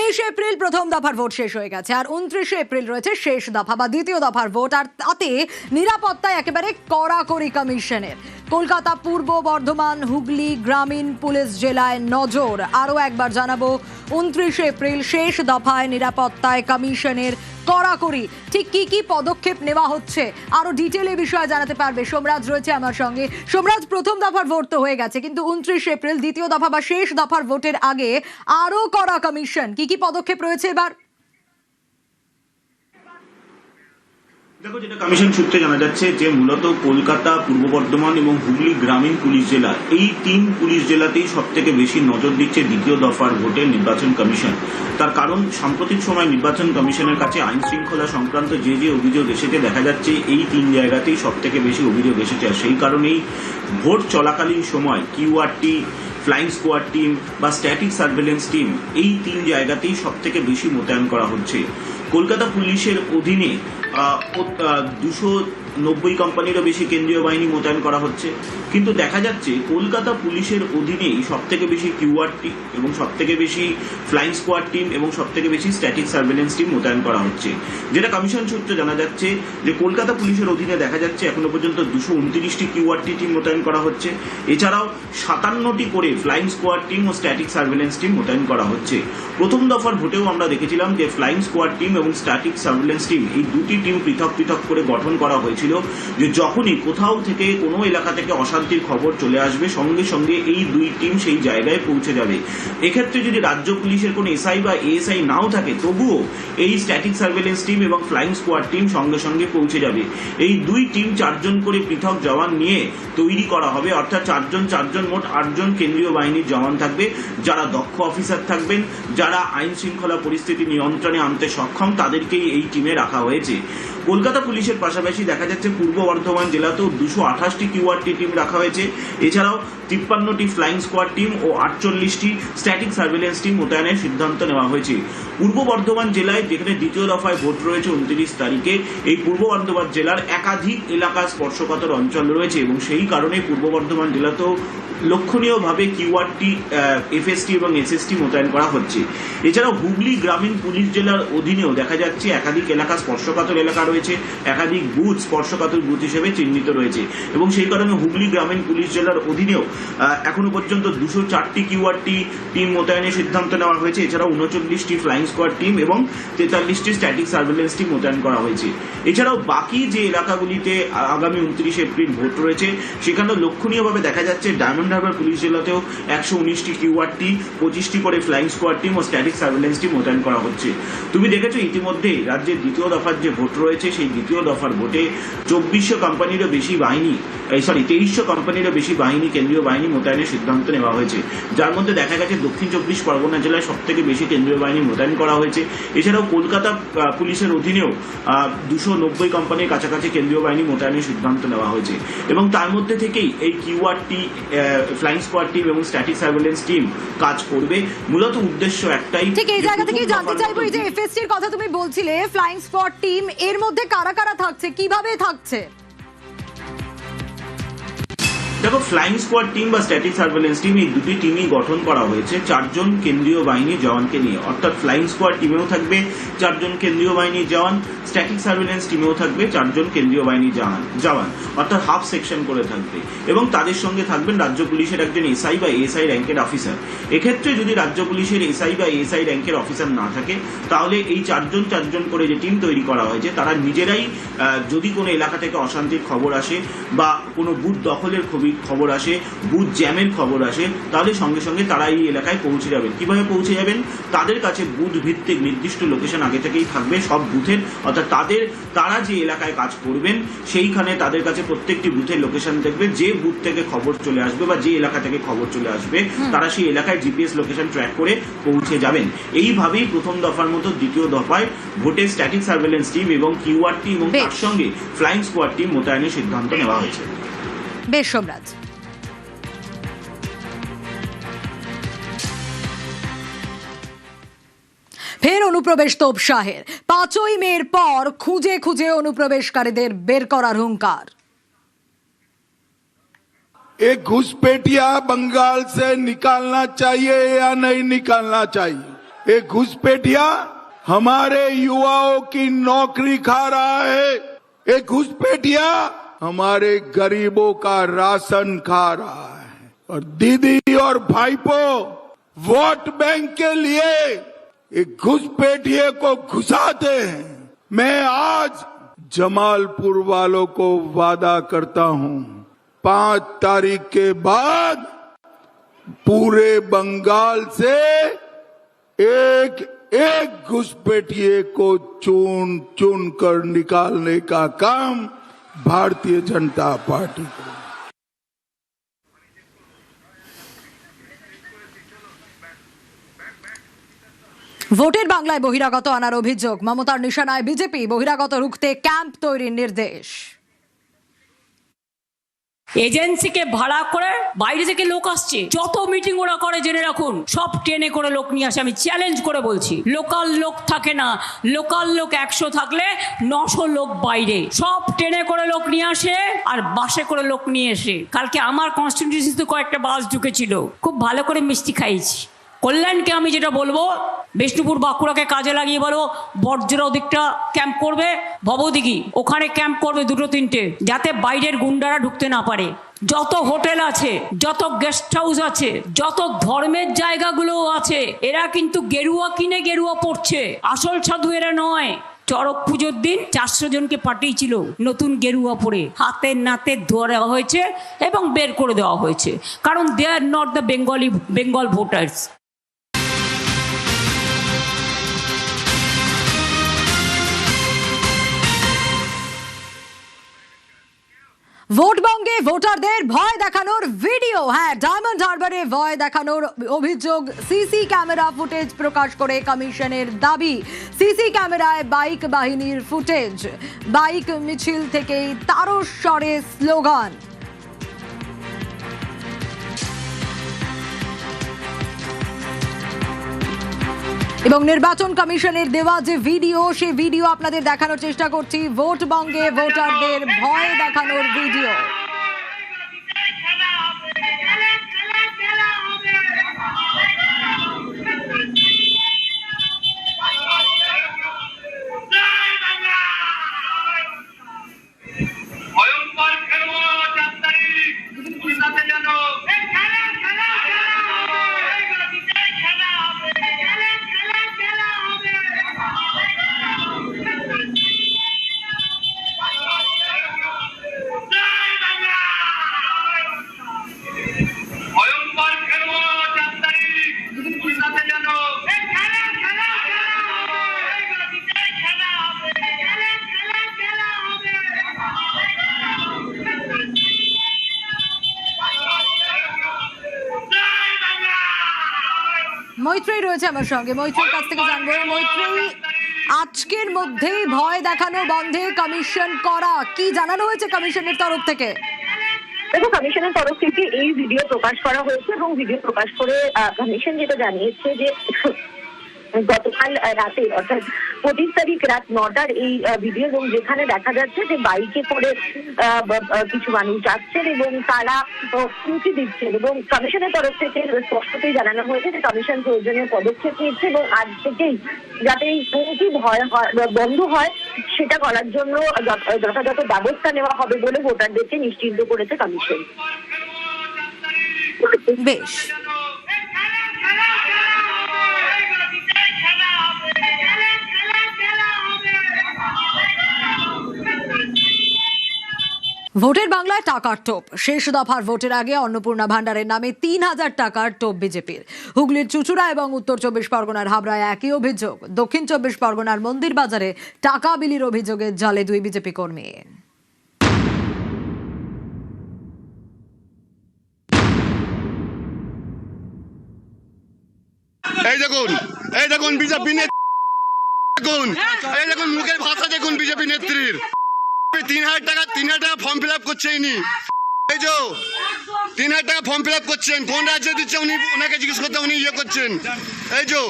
April প্রথম দফার vote শেষ হয়ে গেছে আর 29 এপ্রিল রয়েছে শেষ দফা বা দ্বিতীয় দফার ভোট। আর তাতে নিরাপত্তায় একেবারে কড়াকড়ি কমিশনের। কলকাতা, পূর্ব বর্ধমান, হুগলি গ্রামীণ পুলিশ জেলায় নজর। আরও একবার জানাবো, 29 এপ্রিল শেষ দফায় নিরাপত্তায় কমিশনের কড়াকড়ি। ঠিক কি কি পদক্ষেপ নেওয়া হচ্ছে আরো ডিটেলে বিষয়ে জানাতে পারবে সোমরাজ রয়েছে আমার সঙ্গে। সোমরাজ, প্রথম দফার ভোট তো হয়ে গেছে, কিন্তু 29 এপ্রিল দ্বিতীয় দফা বা শেষ দফার ভোটের আগে আরো কড়া কমিশন, কি কি পদক্ষেপ রয়েছে এবার? দেখো, যেটা কমিশন সূত্রে জানা যাচ্ছে যে মূলত কলকাতা, পূর্ব বর্ধমান এবং হুগলি গ্রামীণ পুলিশ জেলা, এই তিন পুলিশ জেলাতেই সব থেকে বেশি নজর দিচ্ছে দ্বিতীয় দফার ভোটে নির্বাচন কমিশন। তার কারণ সাম্প্রতিক সময় নির্বাচন কমিশনের কাছে আইন শৃঙ্খলা সংক্রান্ত যে অভিযোগ এসেছে, দেখা যাচ্ছে এই তিন জায়গাতেই সব থেকে বেশি অভিযোগ এসেছে। আর সেই কারণেই ভোট চলাকালীন সময় কিউআরটি, ফ্লাইং স্কোয়াড টিম বা স্ট্যাটিক সার্ভেলেন্স টিম, এই তিন জায়গাতেই সব থেকে বেশি মোতায়েন করা হচ্ছে। কলকাতা পুলিশের অধীনে 290 কোম্পানিরও বেশি কেন্দ্রীয় বাহিনী মোতায়েন করা হচ্ছে। কিন্তু দেখা যাচ্ছে কলকাতা পুলিশের অধীনেই সব থেকে বেশি কিউআরটি এবং সব থেকে বেশি ফ্লাইং স্কোয়াড টিম এবং সব থেকে বেশি স্ট্যাটিক সার্ভেলেন্স টিম মোতায়েন করা হচ্ছে। যেটা কমিশন সূত্রে জানা যাচ্ছে যে কলকাতা পুলিশের অধীনে দেখা যাচ্ছে এখনো পর্যন্ত 229টি কিউআরটি টিম মোতায়েন করা হচ্ছে। এছাড়াও 57টি করে ফ্লাইং স্কোয়াড টিম ও স্ট্যাটিক সার্ভেলেন্স টিম মোতায়েন করা হচ্ছে। প্রথম দফার ভোটেও আমরা দেখেছিলাম যে ফ্লাইং স্কোয়াড টিম এবং স্ট্যাটিক সার্ভেলেন্স টিম, এই দুটি টিম পৃথক পৃথক করে গঠন করা হয়েছিল, যে যখনই কোথাও থেকে কোনো এলাকা থেকে অশান্তির খবর চলে আসবে সঙ্গে সঙ্গে এই দুই টিম সেই জায়গায় পৌঁছে যাবে। এক্ষেত্রে যদি রাজ্য পুলিশের কোনো এসআই বা এএসআই নাও থাকে, তবুও এই স্ট্যাটিক সার্ভেলেন্স টিম এবং ফ্লাইং স্কোয়াড টিম সঙ্গে সঙ্গে পৌঁছে যাবে। এই দুই টিম 4 জন করে পৃথক জওয়ান নিয়ে তৈরি করা হবে, অর্থাৎ 4 জন মোট 8 জন কেন্দ্রীয় বাহিনীর জওয়ান থাকবে, যারা দক্ষ অফিসার থাকবেন, যারা আইন শৃঙ্খলা পরিস্থিতি নিয়ন্ত্রণে আনতে সক্ষম, তাদেরকেই এই টিমে রাখা হয়েছে। কলকাতা পুলিশের পাশাপাশি দেখা যাচ্ছে পূর্ব বর্ধমান জেলাতেও 228টি কিউআরটি টিম রাখা হয়েছে। এছাড়াও 53টি ফ্লাইং স্কোয়াড টিম ও 48টি স্ট্যাটিক সার্ভেলেন্স টিম মোতায়েনের সিদ্ধান্ত নেওয়া হয়েছে। পূর্ব বর্ধমান জেলায়, যেখানে দ্বিতীয় দফায় ভোট রয়েছে 29 তারিখে, এই পূর্ব বর্ধমান জেলার একাধিক এলাকা স্পর্শকাতর অঞ্চল রয়েছে এবং সেই কারণে পূর্ব বর্ধমান জেলাতেও লক্ষণীয়ভাবে কিউআরটি, এফএসটি এবং এসএসটি মোতায়েন করা হচ্ছে। এছাড়াও হুগলি গ্রামীণ পুলিশ জেলার অধীনেও দেখা যাচ্ছে একাধিক এলাকা স্পর্শকাতর এলাকা রয়েছে, একাধিক বুথ স্পর্শকাতর বুথ হিসেবে চিহ্নিত রয়েছে এবং সেই কারণে হুগলি গ্রামীণ পুলিশ জেলার অধীনেও এখনো পর্যন্ত 204টি কিউআরটি টিম মোতায়েনের সিদ্ধান্ত নেওয়া হয়েছে। এছাড়াও 39টি ফ্লাইং স্কোয়াড টিম এবং 43টি স্ট্যাটিক সার্ভেলেন্স টিম মোতায়েন করা হয়েছে। এছাড়াও বাকি যে এলাকাগুলিতে আগামী 29 এপ্রিল ভোট রয়েছে, সেখানেও লক্ষণীয়ভাবে দেখা যাচ্ছে ডায়মন্ড হারবার পুলিশ জেলাতেও 119টি কিউআরটি, 25টি করে ফ্লাইং স্কোয়াড টিম ও স্ট্যাটিক সার্ভেলেন্স টিম মোতায়েন করা হচ্ছে। তুমি দেখেছো ইতিমধ্যে রাজ্যের দ্বিতীয় দফার যে ভোট রয়েছে, সেই দ্বিতীয় দফার ভোটে 2400 কোম্পানিরও বেশি বাহিনী, 2300 কোম্পানিরও বেশি বাহিনী, কেন্দ্রীয় বাহিনী মোতায়েনের সিদ্ধান্ত নেওয়া হয়েছে। যার মধ্যে দেখা গেছে দক্ষিণ 24 পরগনা জেলায় সব থেকে বেশি কেন্দ্রীয় বাহিনী মোতায়েন করা হয়েছে। এছাড়াও কলকাতা পুলিশের অধীনেও 290 কোম্পানির কাছাকাছি কেন্দ্রীয় বাহিনী মোতায়েনের সিদ্ধান্ত নেওয়া হয়েছে এবং তার মধ্যে থেকেই এই কিউআরটি, ফ্লাইং স্কোয়াড টিম এবং স্ট্যাটিক সার্ভেলেন্স টিম কাজ করবে। মূলত উদ্দেশ্য একটাই। ঠিক এই জায়গা থেকে জানতে চাইবো, এই যে এফএসটির কথা তুমি বলছিলে, ফ্লাইং স্কোয়াড টিম, এর মধ্যে কারা কারা থাকছে, কিভাবে থাকছে? দেখো, ফ্লাইং স্কোয়াড টিম বা স্ট্যাটিক সার্ভেলেন্স টিম, এই দুটি টিমই গঠন করা হয়েছে 4 জন কেন্দ্রীয় বাহিনীর জওয়ানকে নিয়ে। অর্থাৎ ফ্লাইং স্কোয়াড টিমেও থাকবে 4 জন কেন্দ্রীয় বাহিনীর জওয়ান, স্ট্যাটিক সার্ভেলেন্স টিমেও থাকবে 4 জন কেন্দ্রীয় বাহিনীর জওয়ান, অর্থাৎ হাফ সেকশন করে থাকবে এবং তাদের সঙ্গে থাকবেন রাজ্য পুলিশের একজন এসআই বা এএসআই র্যাঙ্কের অফিসার। এক্ষেত্রে যদি রাজ্য পুলিশের এসআই বা এএসআই র্যাঙ্কের অফিসার না থাকে, তাহলে এই 4 জন করে যে টিম তৈরি করা হয়েছে, তারা নিজেরাই যদি কোনো এলাকা থেকে অশান্তির খবর আসে বা কোনো বুথ দখলের খবর আসে, বুথ জ্যামের খবর আসে, তাহলে সঙ্গে সঙ্গে তারা এই এলাকায় পৌঁছে যাবেন। কিভাবে পৌঁছে যাবেন? তাদের কাছে বুথ ভিত্তিক নির্দিষ্ট লোকেশন আগে থেকেই থাকবে সব বুথের, অর্থাৎ তারা যে এলাকায় কাজ করবেন সেইখানে তাদের কাছে প্রত্যেকটি বুথের লোকেশন দেখবে। যে বুথ থেকে খবর চলে আসবে বা যে এলাকা থেকে খবর চলে আসবে, তারা সেই এলাকায় জিপিএস লোকেশন ট্র্যাক করে পৌঁছে যাবেন। এইভাবেই প্রথম দফার মতো দ্বিতীয় দফায় ভোটের স্ট্যাটিক সার্ভেলেন্স টিম এবং কিউআরটি এবং তার সঙ্গে ফ্লাইং স্কোয়াড টিম মোতায়েনের সিদ্ধান্ত নেওয়া হয়েছে। বেশ সোমরাজ। ফের অনুপ্রবেশ তোপসাহের, 5ই মের পর খুঁজে খুঁজে অনুপ্রবেশকারীদের বের করার হুঙ্কার। एक घुसपैठिया बंगाल से निकालना चाहिए या नहीं निकालना चाहिए? ये घुसपैठिया हमारे युवाओं की नौकरी खा रहा है। ये घुसपैठिया हमारे गरीबों का राशन खा रहा है। और दीदी और भाईपो वोट बैंक के लिए एक घुसपैठिए को घुसाते हैं। मैं आज जमालपुर वालों को वादा करता हूं, 5 तारीख के बाद पूरे बंगाल से एक एक घुसपैठिए को चुन चुन कर निकालने का काम भारतीय जनता पार्टी को। ভোটের বাংলায় বহিরাগত আনার অভিযোগ, মমতার নিশানায় বিজেপি, বহিরাগত রুখতে ক্যাম্প তৈরির নির্দেশ। এজেন্সিকে ভাড়া করে বাইরে থেকে লোক আসছে, যত মিটিং ওরা করে জেনে রাখুন, সব ট্রেনে করে লোক নিয়ে আসে। আমি চ্যালেঞ্জ করে বলছি, লোকাল লোক থাকে না, লোকাল লোক 100 থাকলে 900 লোক বাইরে, সব ট্রেনে করে লোক নিয়ে আসে আর বাসে করে লোক নিয়ে এসে। কালকে আমার কনস্টিটিউয়েন্সিতে কয়েকটা বাস ঢুকেছিল, খুব ভালো করে মিষ্টি খাইছি। কল্যাণকে আমি যেটা বলবো, বিষ্ণুপুর বাঁকুড়াকে কাজে লাগিয়ে বলো বর্জরা ওদিকটা ক্যাম্প করবে, ভবদিঘি ওখানে ক্যাম্প করবে 2-3টে, যাতে বাইরের গুন্ডারা ঢুকতে না পারে। যত হোটেল আছে, যত গেস্ট হাউস আছে, যত ধর্মের জায়গাগুলো আছে, এরা কিন্তু গেরুয়া কিনে গেরুয়া পড়ছে, আসল সাধু এরা নয়। চড়ক পুজোর দিন 400 জনকে পাঠিয়েছিল নতুন গেরুয়া পরে, হাতে নাতে ধরা হয়েছে এবং বের করে দেওয়া হয়েছে, কারণ they are not the Bengal voters. ভোটবঙ্গে ভোটারদের ভয় দেখানোর ভিডিও, হ্যাঁ, ডায়মন্ড হারবারে ভয় দেখানোর অভিযোগ, সিসি ক্যামেরা ফুটেজ প্রকাশ করে কমিশনের দাবি। সিসি ক্যামেরায় বাইক বাহিনীর ফুটেজ, বাইক মিছিল থেকেই তারস্বরে স্লোগান। এবং নির্বাচন কমিশনের দেওয়া যে ভিডিও, সেই ভিডিও আপনাদের দেখানোর চেষ্টা করছি। ভোটবঙ্গে ভোটারদের ভয় দেখানোর ভিডিও। মৈত্রী রয়েছে আমার সঙ্গে, মৈত্রীর কাছ থেকে জানবো। মৈত্রী, আজকের মধ্যেই ভয় দেখানো বন্ধে কমিশন করা, কি জানানো হয়েছে কমিশনের তরফ থেকে? দেখো, কমিশনের তরফ থেকে এই ভিডিও প্রকাশ করা হয়েছে এবং ভিডিও প্রকাশ করে কমিশন যেটা জানিয়েছে যে গতকাল রাতে অর্থাৎ 25 তারিখ রাত 9টার এই ভিডিও, এবং যেখানে দেখা যাচ্ছে যে বাইকে করে কিছু মানুষ যাচ্ছেন এবং তারা হুমকি দিচ্ছেন, এবং কমিশনের তরফ থেকে স্পষ্টতই জানানো হয়েছে যে কমিশন প্রয়োজনীয় পদক্ষেপ নিচ্ছে এবং আজ থেকেই যাতে এই হুমকি বন্ধ হয় সেটা করার জন্য যথাযথ ব্যবস্থা নেওয়া হবে বলে ভোটারদেরকে নিশ্চিন্ত করেছে কমিশন। বেশ, ভোটের বাংলায় টাকার টোপ, শেষ দফার ভোটের আগে অন্নপূর্ণা ভান্ডারের নামে 3000 টাকার টোপ বিজেপির। হুগলির চুঁচুড়া এবং উত্তর 24 পরগনার হাবড়ায় একই অভিযোগ। দক্ষিণ 24 পরগনার মন্দির বাজারে টাকা বিলির অভিযোগে জালে 2 বিজেপি কর্মী। এই দেখুন বিজেপি দেখুন মুখের ভাষা দেখুন বিজেপি নেত্রীর। 3000 টাকা ফর্ম ফিল আপ করছে ইনি। এই যে 3000 টাকা ফর্ম ফিল আপ করছেন, কোন রাজ্যে দিচ্ছে উনি, ওনাকে জিজ্ঞেস করতে উনি ইয়ে করছেন। এই যে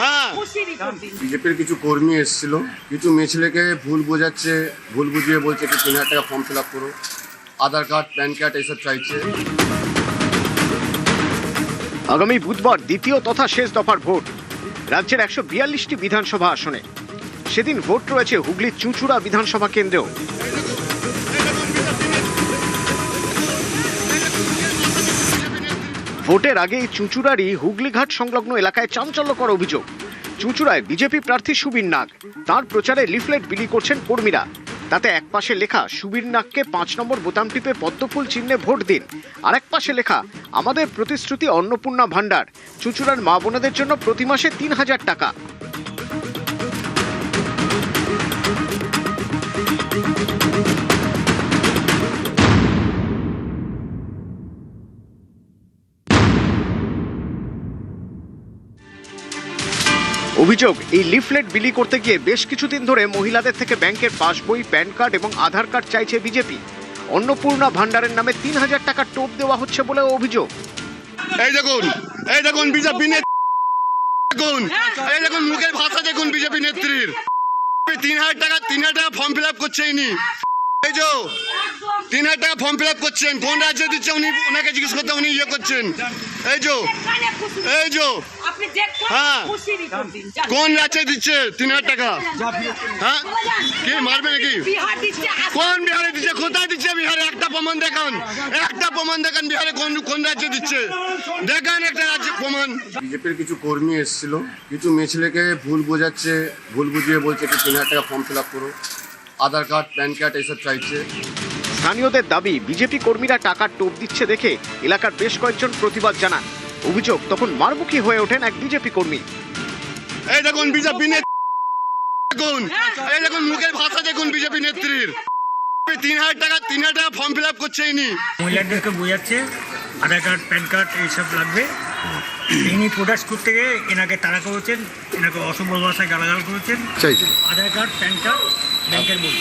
হ্যাঁ, বিজেপির কিছু কর্মী এসেছিল, কিছু মেয়ে ছেলেকে ভুল বোঝাচ্ছে, ভুল বুঝিয়ে বলছে কি 3000 টাকা ফর্ম ফিল আপ করো, আধার কার্ড, প্যান কার্ড এইসব চাইছে। আগামী বুধবার দ্বিতীয় তথা শেষ দফার ভোট রাজ্যের 142টি বিধানসভা আসনে। সেদিন ভোট রয়েছে হুগলির চুঁচুড়া বিধানসভা কেন্দ্রেও। ভোটের আগে চুঁচুড়ারই হুগলিঘাট সংলগ্ন এলাকায় চাঞ্চল্যকর অভিযোগ। চুঁচুড়ায় বিজেপি প্রার্থী সুবীর নাগ, তার প্রচারে লিফলেট বিলি করছেন কর্মীরা। তাতে এক পাশে লেখা সুবীর নাগকে 5 নম্বর বোতাম টিপে পদ্মফুল চিহ্নে ভোট দিন, আরেক পাশে লেখা আমাদের প্রতিশ্রুতি অন্নপূর্ণা ভান্ডার, চুঁচুড়ার মা বোনেদের জন্য প্রতি মাসে 3000 টাকা। অভিযোগ, এই লিফলেট বিলি করতে গিয়ে বেশ কিছুদিন ধরে মহিলাদের থেকে ব্যাংকের পাসবই, প্যান কার্ড এবং আধার কার্ড চাইছে বিজেপি। অন্নপূর্ণা ভান্ডারের নামে 3000 টাকা টোপ দেওয়া হচ্ছে বলে অভিযোগ। এই দেখুন বিজেপি দেখুন, এই দেখুন মুখের ভাষা দেখুন বিজেপি নেত্রীর। 3000 টাকা ফর্ম ফিল আপ করছে ইনি। এই যে 3000 টাকা ফর্ম ফিল আপ করছেন, কোন রাজ্যে দিচ্ছে উনি, ওনাকে জিজ্ঞেস করতে উনি ইয়ে করছেন। এই যে হ্যাঁ, কোন রাজ্যে দিচ্ছে 3000 টাকা? হ্যাঁ, কি মারবে নাকি? কোন বিহারে দিচ্ছে? কোথায় দিচ্ছে বিহারে? একটা প্রমাণ দেখান, বিহারে কোন রাজ্যে দিচ্ছে দেখান, একটা রাজ্যে প্রমাণ। বিজেপির কিছু কর্মী এসেছিল, কিছু মেয়ে ছেলেকে ভুল বোঝাচ্ছে, ভুল বুঝিয়ে বলছে কি 3000 টাকা ফর্ম ফিল আপ করো, আধার কার্ড, প্যান কার্ড এইসব চাইছে। স্থানীয়দের দাবি, বিজেপি কর্মীরা টাকার টোপ দিচ্ছে দেখে এলাকার বেশ কয়েকজন প্রতিবাদ জানান। অভিযোগ, তখন মারমুখী হয়ে ওঠেন এক বিজেপি কর্মী। এই দেখুন বিজেপি দেখুন, এই দেখুন মুখের ভাষা দেখুন বিজেপি নেত্রীর। 3000 টাকা ফর্ম ফিল আপ করছে ইনি। মহিলাদেরকে বোঝাচ্ছে আধার কার্ড, প্যান কার্ড এইসব লাগবে। ইনি প্রোডাক্ট করতে গিয়ে এনাকে তাড়া করেছেন, এনাকে অসভ্য ভাষায় গালাগাল করেছেন। আধার কার্ড, প্যান কার্ড, ব্যাংকের বই।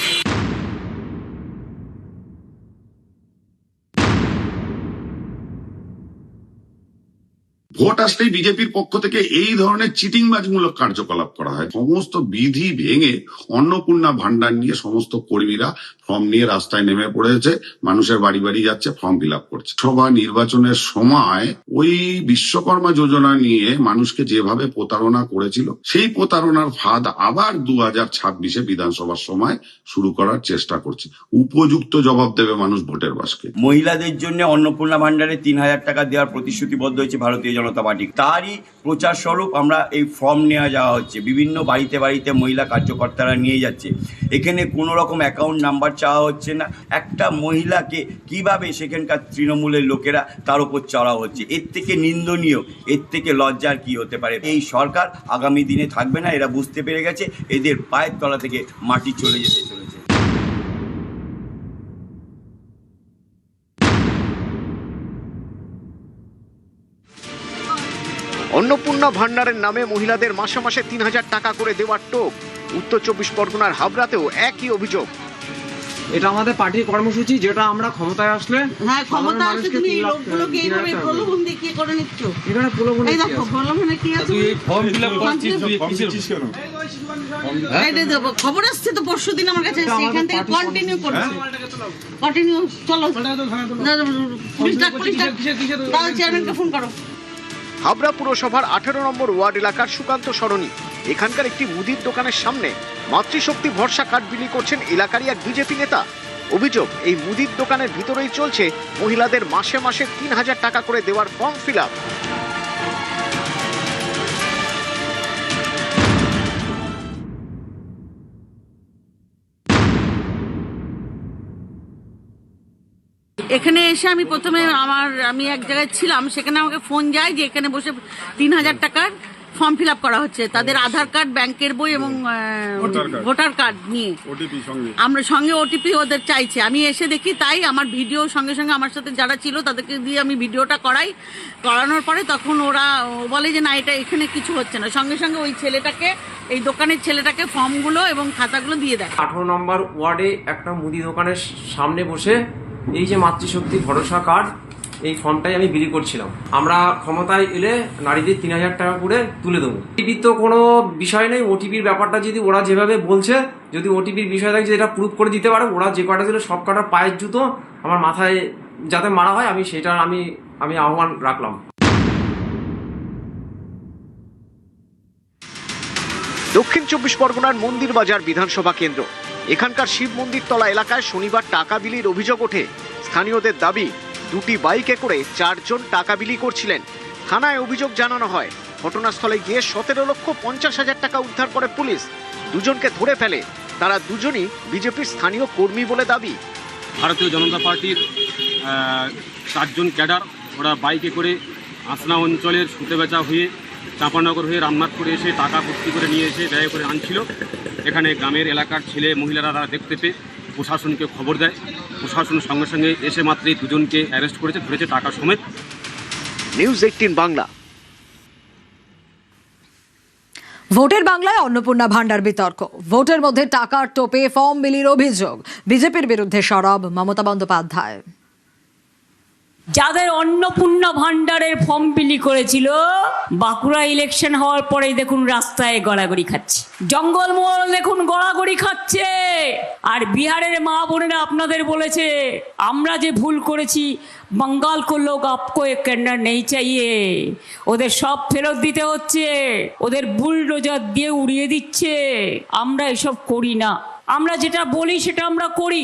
ভোট আসলেই বিজেপির পক্ষ থেকে এই ধরনের চিটিংবাজমূলক কার্যকলাপ করা হয়। সমস্ত বিধি ভেঙে অন্নপূর্ণা ভান্ডার নিয়ে সমস্ত কর্মীরা ফর্ম নিয়ে রাস্তায় নেমে পড়েছে, মানুষের বাড়ি বাড়ি যাচ্ছে, ফর্ম ফিল আপ করছে। সভা নির্বাচনের সময় ওই বিশ্বকর্মা যোজনা নিয়ে মানুষকে যেভাবে প্রতারণা করেছিল, সেই প্রতারণার ফাঁদ আবার 2026 বিধানসভার সময় শুরু করার চেষ্টা করছে। উপযুক্ত জবাব দেবে মানুষ ভোটের বাসকে। মহিলাদের জন্য অন্নপূর্ণা ভান্ডারে 3000 টাকা দেওয়ার প্রতিশ্রুতিবদ্ধ হয়েছে ভারতীয় জনতা পার্টি। তারই প্রচার স্বরূপ আমরা এই ফর্ম নেওয়া যাওয়া হচ্ছে, বিভিন্ন বাড়িতে বাড়িতে মহিলা কার্যকর্তারা নিয়ে যাচ্ছে। এখানে কোনো রকম অ্যাকাউন্ট নাম্বার চাওয়া হচ্ছে না। একটা মহিলাকে কিভাবে সেখানকার তৃণমূলের লোকেরা তার উপর চড়া হচ্ছে, এর থেকে নিন্দনীয়, এর থেকে লজ্জার কি হতে পারে? এই সরকার আগামী দিনে থাকবে না, এরা বুঝতে পেরে গেছে, এদের পায়ের তলা থেকে মাটি চলে যেতে চলেছে। অন্নপূর্ণা ভান্ডারের নামে মহিলাদের মাসে মাসে 3000 টাকা করে দেওয়ার টোপ। উত্তর 24 পরগনার হাবড়াতেও একই অভিযোগ। এটা আমাদের পার্টির কর্মসূচি, যেটা আমরা ক্ষমতায় আসলে ক্ষমতা আসলে তুমি এই লোকগুলোকে এইভাবে প্রলোভন দেখিয়ে করে নিচ্ছ। এখানে প্রলোভন এই দেখো প্রলোভনে কি আছে, তুই ফর্ম ফিল আপ করছিস, তুই কিসের কেন? এইটা দেখো, খবর আসছে তো পরশুদিন আমার কাছে, সেখান থেকে কন্টিনিউ করছি, কন্টিনিউ চলো পুলিশ ডাক, তাহলে চেয়ারম্যানকে ফোন করো। হাবড়া পুরসভার 18 নম্বর ওয়ার্ড এলাকার সুকান্ত সরণি, এখানকার একটি মুদির দোকানের সামনে মাতৃশক্তি ভরসা কার্ড বিলি করছেন এলাকারই এক বিজেপি নেতা। অভিযোগ, এই মুদির দোকানের ভিতরেই চলছে মহিলাদের মাসে মাসে 3000 টাকা করে দেওয়ার ফর্ম ফিল আপ। এখানে এসে আমি প্রথমে আমি এক জায়গায় ছিলাম, সেখানে আমাকে ফোন যায় যে এখানে বসে 3000 টাকার ফর্ম ফিল আপ করা হচ্ছে, তাদের আধার কার্ড, ব্যাংকের বই এবং ভোটার কার্ড নিয়ে আমরা সঙ্গে ওটিপি ওদের চাইছে। আমি এসে দেখি তাই, আমার ভিডিও সঙ্গে সঙ্গে আমার সাথে যারা ছিল তাদেরকে দিয়ে আমি ভিডিওটা করানোর পরে তখন ওরা বলে যে না, এটা এখানে কিছু হচ্ছে না। সঙ্গে সঙ্গে ওই ছেলেটাকে, এই দোকানের ছেলেটাকে ফর্মগুলো এবং খাতাগুলো দিয়ে দেয়। 18 নম্বর ওয়ার্ডে একটা মুদি দোকানের সামনে বসে এই যে মাতৃশক্তি ভরসা কার্ড, এই ফর্মটাই আমি বিলি করছিলাম। আমরা ক্ষমতায় এলে নারীদের 3000 টাকা করে তুলে দেবো। ওটিপির তো কোনো বিষয় নেই, ওটিপির ব্যাপারটা যদি ওরা যেভাবে বলছে, যদি ওটিপির বিষয় থাকে যেটা প্রুফ করে দিতে পারে, ওরা যে কটা দিল সব কটার পায়ের জুতো আমার মাথায় যাতে মারা হয়, আমি সেটার আমি আহ্বান রাখলাম। দক্ষিণ 24 পরগনার মন্দির বাজার বিধানসভা কেন্দ্র। এখানকার শিব মন্দির তলা এলাকায় শনিবার টাকা বিলির অভিযোগ ওঠে। স্থানীয়দের দাবি, দুটি বাইকে করে 4 জন টাকা বিলি করছিলেন। থানায় অভিযোগ জানানো হয়। ঘটনাস্থলে গিয়ে 17,50,000 টাকা উদ্ধার করে পুলিশ। দুজনকে ধরে ফেলে। তারা দুজনই বিজেপির স্থানীয় কর্মী বলে দাবি। ভারতীয় জনতা পার্টির 4 জন ক্যাডার, ওরা বাইকে করে আসনা অঞ্চলের সুতেবেচা হয়ে চাঁপানগর হয়ে রামনাথপুরে এসে টাকা ভর্তি করে নিয়ে এসে ব্যয় করে আনছিল। এখানে গ্রামের এলাকার ছেলে মহিলারা তারা দেখতে পেয়ে প্রশাসনকে খবর দেয়। প্রশাসন সঙ্গে সঙ্গে এসে মাত্রই দুজনকে অ্যারেস্ট করেছে, ধরেছে টাকা সমেত। নিউজ 18 বাংলা। ভোটের বাংলায় অন্নপূর্ণা ভান্ডার বিতর্ক। ভোটের মধ্যে টাকার টোপে ফর্ম বিলির অভিযোগ। বিজেপির বিরুদ্ধে সরব মমতা বন্দ্যোপাধ্যায়। যাদের অন্নপূর্ণা ভান্ডারের ফর্ম বিলি করেছিল, বাঁকুড়া ইলেকশন হওয়ার পরেই দেখুন রাস্তায় গড়াগড়ি খাচ্ছে, জঙ্গলমহল দেখুন গড়াগড়ি খাচ্ছে। আর বিহারের মা বোনেরা আপনাদের বলেছে আমরা যে ভুল করেছি, बंगाल को लोग आपको एक करना नहीं चाहिए, ওদের সব ফেরত দিতে হচ্ছে, ওদের বুলডোজার দিয়ে উড়িয়ে দিচ্ছে। আমরা এসব করি না, আমরা যেটা বলি সেটা আমরা করি।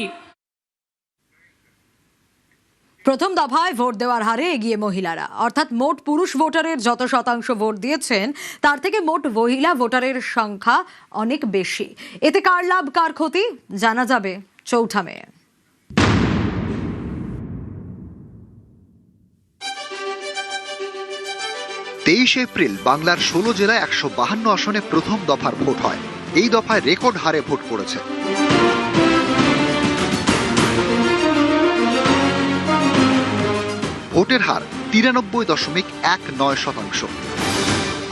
প্রথম দফায় ভোট দেওয়ার হারে এগিয়ে মহিলারা, অর্থাৎ মোট পুরুষ ভোটারের যত শতাংশ ভোট দিয়েছেন তার থেকে মোট মহিলা ভোটারের সংখ্যা অনেক বেশি। এতে কার লাভ কার ক্ষতি জানা যাবে 4 মে। 23 এপ্রিল বাংলার 16 জেলায় 152 আসনে প্রথম দফার ভোট হয়। এই দফায় রেকর্ড হারে ভোট পড়েছে। ভোটের হার 93.19%।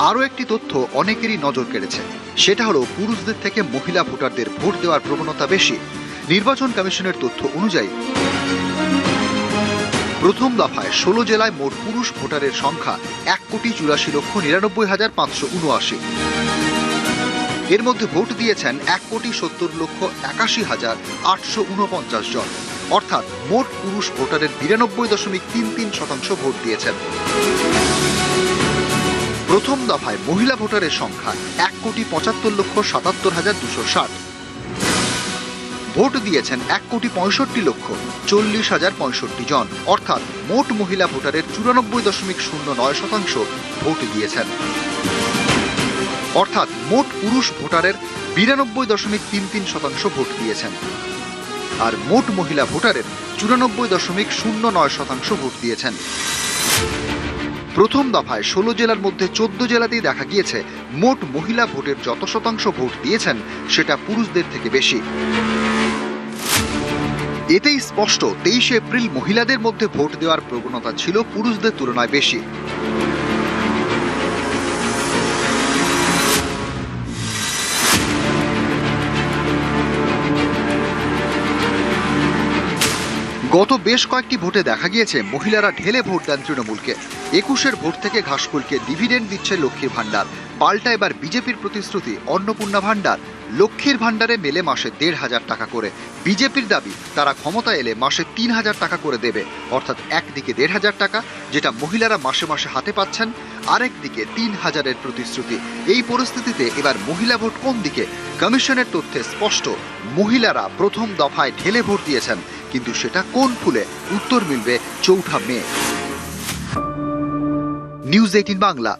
আরও একটি তথ্য অনেকেরই নজর কেড়েছে, সেটা হলো পুরুষদের থেকে মহিলা ভোটারদের ভোট দেওয়ার প্রবণতা বেশি। নির্বাচন কমিশনের তথ্য অনুযায়ী প্রথম দফায় 16 জেলায় মোট পুরুষ ভোটারের সংখ্যা 1,84,99,579। এর মধ্যে ভোট দিয়েছেন 1,70,81,849 জন, অর্থাৎ মোট পুরুষ ভোটারের 92.33% ভোট দিয়েছেন। প্রথম দফায় মহিলা ভোটারের সংখ্যা 1,75,77,260। ভোট দিয়েছেন 1,65,40,065 জন, অর্থাৎ মোট মহিলা ভোটারের 94.09% ভোট দিয়েছেন। অর্থাৎ মোট পুরুষ ভোটারের 92.33% ভোট দিয়েছেন, আর মোট মহিলা ভোটারের 94.09% ভোট দিয়েছেন। প্রথম দফায় 16 জেলার মধ্যে 14 জেলাতেই দেখা গিয়েছে মোট মহিলা ভোটের যত শতাংশ ভোট দিয়েছেন সেটা পুরুষদের থেকে বেশি। এতেই স্পষ্ট 23 এপ্রিল মহিলাদের মধ্যে ভোট দেওয়ার প্রবণতা ছিল পুরুষদের তুলনায় বেশি। গত বেশ কয়েকটি ভোটে দেখা গিয়েছে মহিলারা ঢেলে ভোট দেন তৃণমূলকে। 21-এর ভোট থেকে ঘাসফুলকে ডিভিডেন্ড দিচ্ছে লক্ষ্মীর ভান্ডার। পাল্টা এবার বিজেপির প্রতিশ্রুতি অন্নপূর্ণা ভান্ডার। লক্ষ্মীর ভান্ডারে মেলে মাসে 1,500 টাকা করে। বিজেপির দাবি তারা ক্ষমতা এলে মাসে 3,000 টাকা করে দেবে, অর্থাৎ একদিকে 1,500 টাকা যেটা মহিলারা মাসে মাসে হাতে পাচ্ছেন, আরেকদিকে 3,000-এর প্রতিশ্রুতি। এই পরিস্থিতিতে এবার মহিলা ভোট কোন দিকে? কমিশনের তথ্যে স্পষ্ট, মহিলারা প্রথম দফায় ঢেলে ভোট দিয়েছেন, কিন্তু সেটা কোন ফুলে? উত্তর মিলবে 4 মে। নিউজ 18 বাংলা।